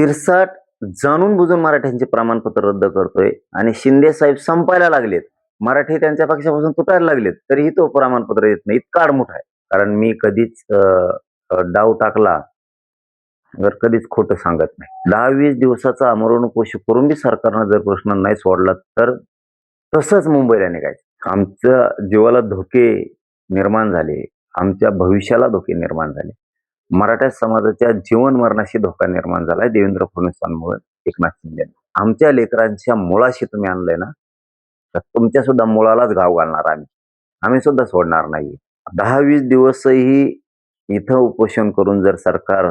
शिरसाट जाणून बुजून मराठ्यांचे प्रमाणपत्र रद्द करतोय आणि शिंदे साहेब संपायला लागलेत. मराठी त्यांच्या पक्षापासून तुटायला लागलेत, तरीही तो प्रमाणपत्र येत नाही. इतका आडमुठ आहे. कारण मी कधीच डाव टाकला तर कधीच खोटं सांगत नाही. 10-20 दिवसाचा आमरण उपोषण करून बी सरकारनं जर प्रश्न नाही सोडला तर तसंच मुंबईला निघायचं. आमच्या जीवाला धोके निर्माण झाले, आमच्या भविष्याला धोके निर्माण झाले. मराठा समाजाच्या जीवन मरणाशी धोका निर्माण झालाय देवेंद्र फडणवीसांमुळे, एकनाथ शिंदे. आमच्या लेकरांच्या मुळाशी तुम्ही आणलंय ना, तर तुमच्या सुद्धा मुळालाच घाव घालणार आम्ही. आम्ही सुद्धा सोडणार नाही. 10-20 दिवसही इथं उपोषण करून जर सरकार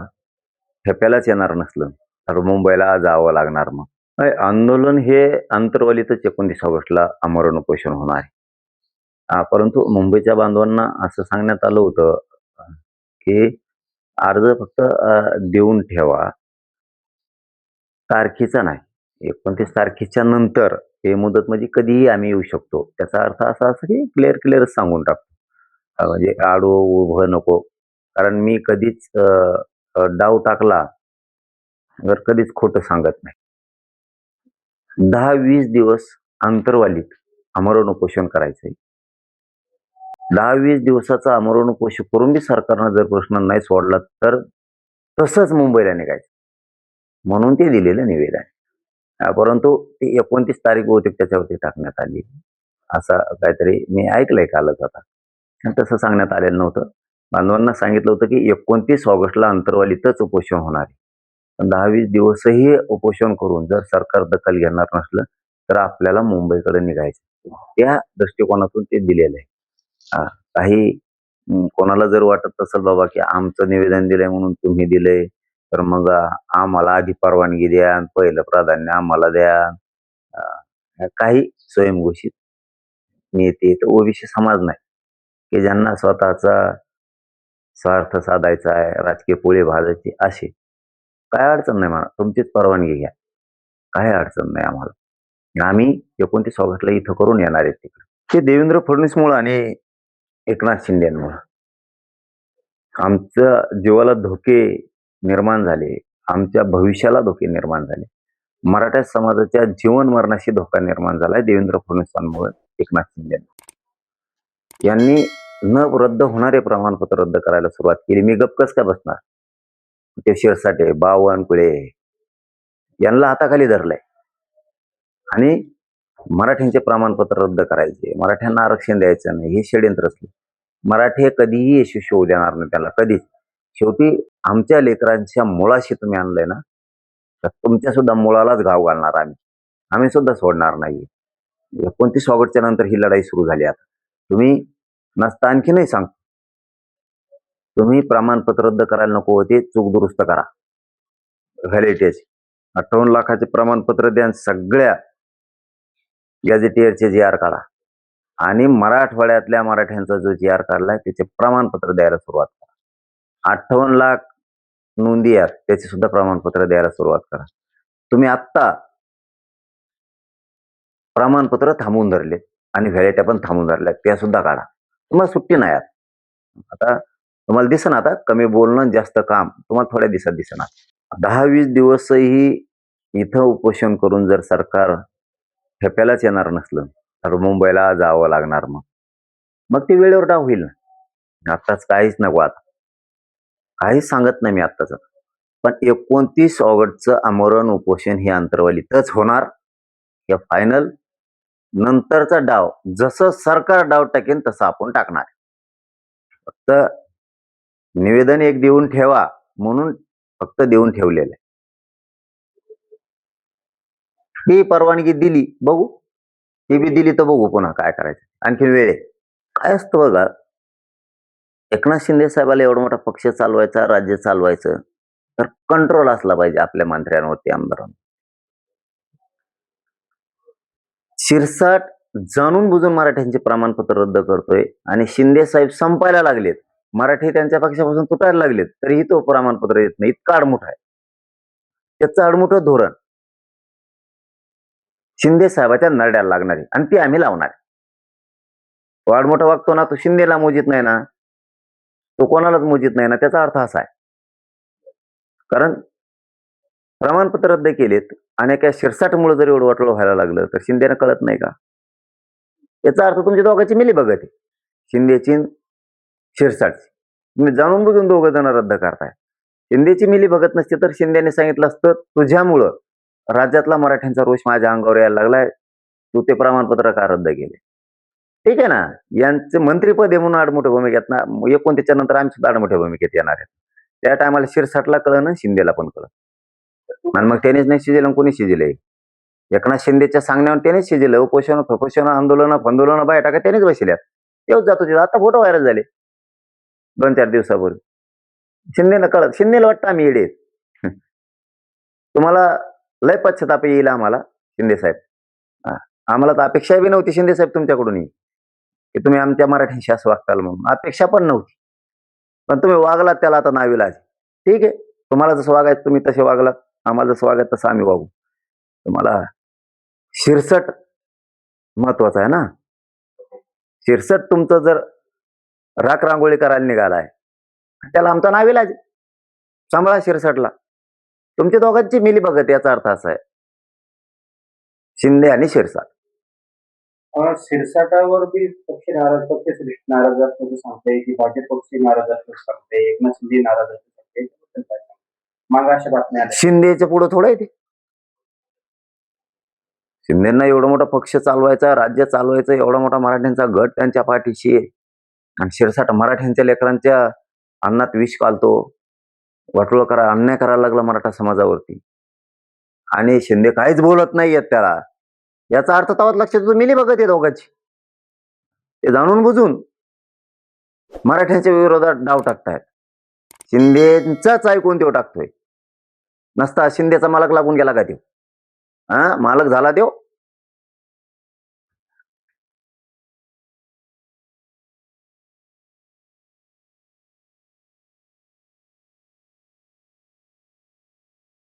ठेप्यालाच येणार नसलं तर मुंबईला जावं लागणार. मग आंदोलन हे अंतर्वालीतच 29 ऑगस्टला आमरण उपोषण होणार आहे. परंतु मुंबईच्या बांधवांना असं सांगण्यात आलं होतं की अर्ज फक्त देऊन ठेवा, तारखेचा नाही. 29 तारखेच्या नंतर हे मुदत म्हणजे कधीही आम्ही येऊ शकतो. त्याचा अर्थ असा असं की क्लिअर सांगून टाकतो. म्हणजे आडवं उभं नको. कारण मी कधीच डाव टाकला तर कधीच खोटं सांगत नाही. 10-20 दिवस अंतर्वालीत आमरण उपोषण करायचंय. 10-20 दिवसाचा आमरण उपोषण करून बी सरकारनं जर प्रश्न नाही सोडला तर तसंच मुंबईला निघायचं. म्हणून ते दिलेलं निवेदन. परंतु ती 29 तारीख बहुतेक त्याच्यावरती टाकण्यात आली. असं काहीतरी मी ऐकलंय कालच आता. आणि तसं सांगण्यात आलेलं नव्हतं. बांधवांना सांगितलं होतं की 29 ऑगस्टला अंतर्वालीतच उपोषण होणार आहे. पण 10-20 दिवसही उपोषण करून जर सरकार दखल घेणार नसलं तर आपल्याला मुंबईकडे निघायचं. त्या दृष्टिकोनातून ते दिलेलं आहे. काही कोणाला जर वाटत असेल बाबा की आमचं निवेदन दिलंय म्हणून तुम्ही दिलंय, तर मग आम्हाला आधी परवानगी द्या आणि पहिलं प्राधान्य आम्हाला द्या. काही स्वयंघोषित नेते तर ओबीसी समाज नाही की ज्यांना स्वतःचा स्वार्थ साधायचा आहे, राजकीय पोळी भाजायची असे. काय अडचण नाही, मला तुमचीच परवानगी घ्या, काही अडचण नाही आम्हाला. आम्ही 29 ऑगस्टला इथं करून येणार आहेत तिकडे. ते देवेंद्र फडणवीसमुळे आणि एकनाथ शिंदेमुळे आमच्या जीवाला धोके निर्माण झाले, आमच्या भविष्याला धोके निर्माण झाले. मराठा समाजाच्या जीवन मरणाशी धोका निर्माण झालाय देवेंद्र फडणवीसांमुळे, एकनाथ शिंदे यांनी न रद्द होणारे प्रमाणपत्र रद्द करायला सुरुवात केली. मी गपकच का बसणार? ते शिरसाटे, बावनकुळे यांना हाताखाली धरलंय आणि मराठ्यांचे प्रमाणपत्र रद्द करायचे, मराठ्यांना आरक्षण द्यायचं नाही, हे षड्यंत्र असले. मराठी कधीही यशस्वी होऊ देणार नाही त्याला, कधीच. शेवटी आमच्या लेकरांच्या मुळाशी तुम्ही आणलंय ना, तर तुमच्या सुद्धा मुळालाच घाव घालणार आम्ही. आम्ही सुद्धा सोडणार नाही. 29 ऑगस्टच्या नंतर ही लढाई सुरू झाली. आता तुम्ही नसता आणखीनही सांगतो, तुम्ही प्रमाणपत्र रद्द करायला नको होते, चूक दुरुस्त करा. व्हॅलिडिटीचे 58 लाखाचे प्रमाणपत्र द्या, सगळ्या गॅझेटियरचे जी आर काढा आणि मराठवाड्यातल्या मराठ्यांचा जो जी आर काढलाय त्याचे प्रमाणपत्र द्यायला सुरुवात करा. 58 लाख नोंदी आहेत, त्याचे सुद्धा प्रमाणपत्र द्यायला सुरुवात करा. तुम्ही आत्ता प्रमाणपत्र थांबवून धरले आणि व्हॅलिडिटी पण थांबवून धरल्या, त्या सुद्धा काढा. तुम्हाला सुट्टी नाही. आता तुम्हाला दिसेना, आता कमी बोलणं जास्त काम तुम्हाला थोड्या दिवसात दिसेना. 10-20 दिवसही इथं उपोषण करून जर सरकार ठेप्यालाच येणार नसलं तर मुंबईला जावं लागणार. मग ते वेळेवर डाव होईल ना. आत्ताच काहीच नको, आता काहीच सांगत नाही मी आत्ताच. पण 29 ऑगस्टचं आमरण उपोषण हे अंतर्वालीतच होणार. या फायनल नंतरचा डाव जसं सरकार डाव टाकेन तसं आपण टाकणार. फक्त निवेदन एक देऊन ठेवा म्हणून फक्त देऊन ठेवलेलं आहे. ही परवानगी दिली, बघू. ती बी दिली तर बघू पुन्हा काय करायचं. आणखी वेळ काय असतं बघा, एकनाथ शिंदे साहेबाला एवढा मोठा पक्ष चालवायचा, राज्य चालवायचं, तर कंट्रोल असला पाहिजे आपल्या मंत्र्यांवरती, आमदारांवर. शिरसाट जाणून बुजून मराठ्यांचे प्रमाणपत्र रद्द करतोय आणि शिंदे साहेब संपायला लागलेत, मराठी त्यांच्या पक्षापासून तुटायला लागलेत, तरीही तो प्रमाणपत्र येत नाही. इतका आडमुठ आहे. त्याचं आडमुठं धोरण शिंदे साहेबाच्या नरड्याला लागणार आहे आणि ती आम्ही लावणार. तो आडमुठा वागतो ना, तो शिंदेला मोजित नाही ना, तो कोणालाच मोजित नाही ना. त्याचा अर्थ असा आहे, कारण प्रमाणपत्र रद्द केलेत आणि काय शिरसाटमुळे जर एवढं वाटोळं व्हायला लागलं तर शिंदेना कळत नाही का? याचा अर्थ तुमच्या दोघांची मिलीभगत आहे. शिंदेची आणि शिरसाटची. तुम्ही जाणून बुजून दोघं जण रद्द करताय. शिंदेची मिलीभगत नसती तर शिंदेने सांगितलं असतं, तुझ्यामुळं राज्यातला मराठ्यांचा रोष माझ्या अंगावर यायला लागलाय. तू ते प्रमाणपत्र का रद्द केले? ठीक आहे ना. यांचे मंत्रीपद आहे म्हणून आडमोठ्या भूमिकेत ना 29 नंतर आम्ही सुद्धा आडमोठ्या भूमिकेत येणार आहेत. त्या टायमाला शिरसाटला कळलं, शिंदेला पण कळलं. आणि मग त्यानेच नाही शिजेल, कोणी शिजेल? एकनाथ शिंदेच्या सांगण्यावर त्यानेच शिजेल. उपोषण फपोषण आंदोलन बाहेर टाका त्यानेच बसल्यात. तेच जातो तिथं. आता फोटो व्हायरल झाले 2-4 दिवसापूर्वी. शिंदेला कळत, शिंदेला वाटतं आम्ही येडे आहेत. तुम्हाला लय पश्चाताप येईल आम्हाला शिंदे साहेब. आम्हाला तर अपेक्षा बी नव्हती शिंदे साहेब तुमच्याकडून की तुम्ही आमच्या मराठ्यांशी असं वागताल म्हणून. अपेक्षा पण नव्हती. पण तुम्ही वागलात त्याला आता नाविलाज. ठीक आहे. तुम्हाला जसं वागायचं तुम्ही तसे वागलात. आम्हाला जसं वागायचं तसं आम्ही वागू. तुम्हाला शिरसट महत्वाचं आहे ना. शिरसट तुमचं जर राख रांगोळी करायला निघालाय त्याला आमचा नाविलाज आहे. सांभाळा शिरसटला. तुमच्या दोघांची मिलीभगत याचा अर्थ असा आहे. शिंदे आणि शिरसाट. शिरसाटावर बी पक्ष नाराज असल्याचं सांगताय की भाजप पक्ष नाराज असल्याचं सांगताय, एकनाथ शिंदे नाराज असल्याचं सांगताय. मग अशा बातम्या आल्या. शिंदेच्या पुढे थोडं आहे ते. शिंदेना एवढा मोठा पक्ष चालवायचा, राज्य चालवायचं, एवढा मोठा मराठ्यांचा गट त्यांच्या पाठीशी आहे. आणि शिरसाट मराठ्यांच्या लेकरांच्या अन्नात विष घालतो. वाटोळं करा, अन्याय करायला लागला मराठा समाजावरती. आणि शिंदे काहीच बोलत नाहीयेत त्याला. याचा अर्थ तवाच लक्षात येतो मिलीभगत आहे दोघांची. ते जाणून बुजून मराठ्यांच्या विरोधात डाव टाकतायत. शिंदेचाच ऐकून तो टाकतोय. नसता शिंदेचा मालक लागून गेला का तो? मालक झाला तो